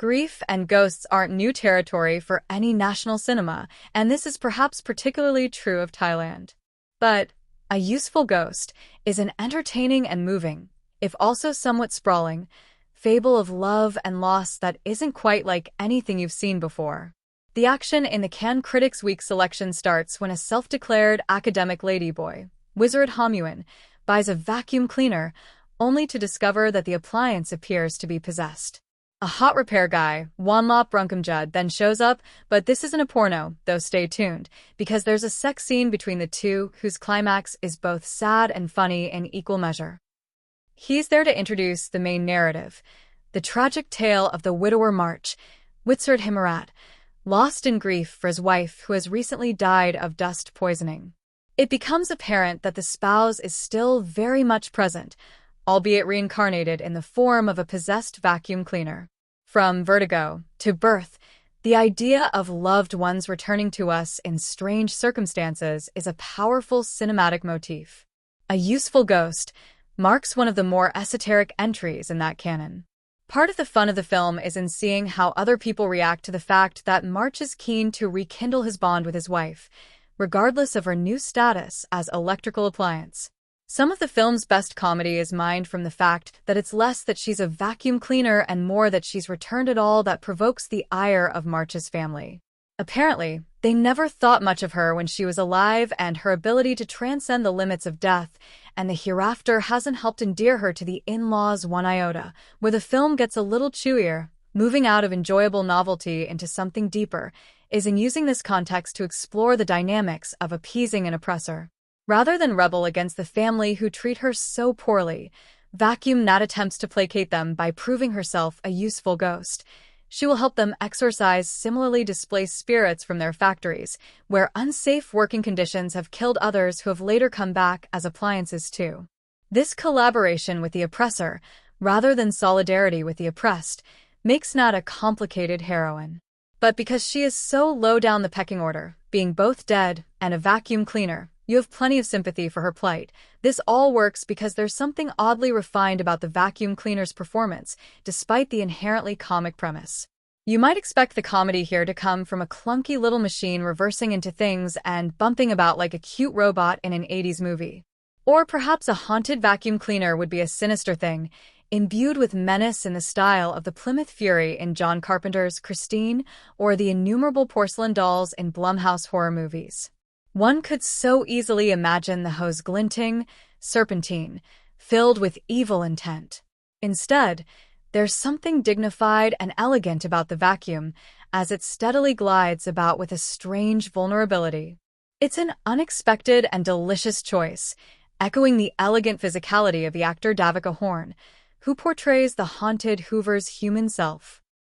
Grief and ghosts aren't new territory for any national cinema, and this is perhaps particularly true of Thailand. But A Useful Ghost is an entertaining and moving, if also somewhat sprawling, fable of love and loss that isn't quite like anything you've seen before. The action in the Cannes Critics' Week selection starts when a self-declared academic ladyboy, Wizard Hamuin, buys a vacuum cleaner, only to discover that the appliance appears to be possessed. A hot repair guy, Wanlop Runkumjud, then shows up, but this isn't a porno, though stay tuned, because there's a sex scene between the two whose climax is both sad and funny in equal measure. He's there to introduce the main narrative, the tragic tale of the widower March, Witsard Himarat, lost in grief for his wife who has recently died of dust poisoning. It becomes apparent that the spouse is still very much present, albeit reincarnated in the form of a possessed vacuum cleaner. From vertigo to birth, the idea of loved ones returning to us in strange circumstances is a powerful cinematic motif. A Useful Ghost marks one of the more esoteric entries in that canon. Part of the fun of the film is in seeing how other people react to the fact that March is keen to rekindle his bond with his wife, regardless of her new status as electrical appliance. Some of the film's best comedy is mined from the fact that it's less that she's a vacuum cleaner and more that she's returned at all that provokes the ire of March's family. Apparently, they never thought much of her when she was alive, and her ability to transcend the limits of death and the hereafter hasn't helped endear her to the in-laws one iota, where the film gets a little chewier, moving out of enjoyable novelty into something deeper, is in using this context to explore the dynamics of appeasing an oppressor. Rather than rebel against the family who treat her so poorly, Vacuum Nat attempts to placate them by proving herself a useful ghost. She will help them exorcise similarly displaced spirits from their factories, where unsafe working conditions have killed others who have later come back as appliances too. This collaboration with the oppressor, rather than solidarity with the oppressed, makes Nat a complicated heroine. But because she is so low down the pecking order, being both dead and a vacuum cleaner, you have plenty of sympathy for her plight. This all works because there's something oddly refined about the vacuum cleaner's performance, despite the inherently comic premise. You might expect the comedy here to come from a clunky little machine reversing into things and bumping about like a cute robot in an 80s movie. Or perhaps a haunted vacuum cleaner would be a sinister thing, imbued with menace in the style of the Plymouth Fury in John Carpenter's Christine or the innumerable porcelain dolls in Blumhouse horror movies. One could so easily imagine the hose glinting, serpentine, filled with evil intent. Instead, there's something dignified and elegant about the vacuum as it steadily glides about with a strange vulnerability. It's an unexpected and delicious choice, echoing the elegant physicality of the actor Davica Horn, who portrays the haunted Hoovers' human self.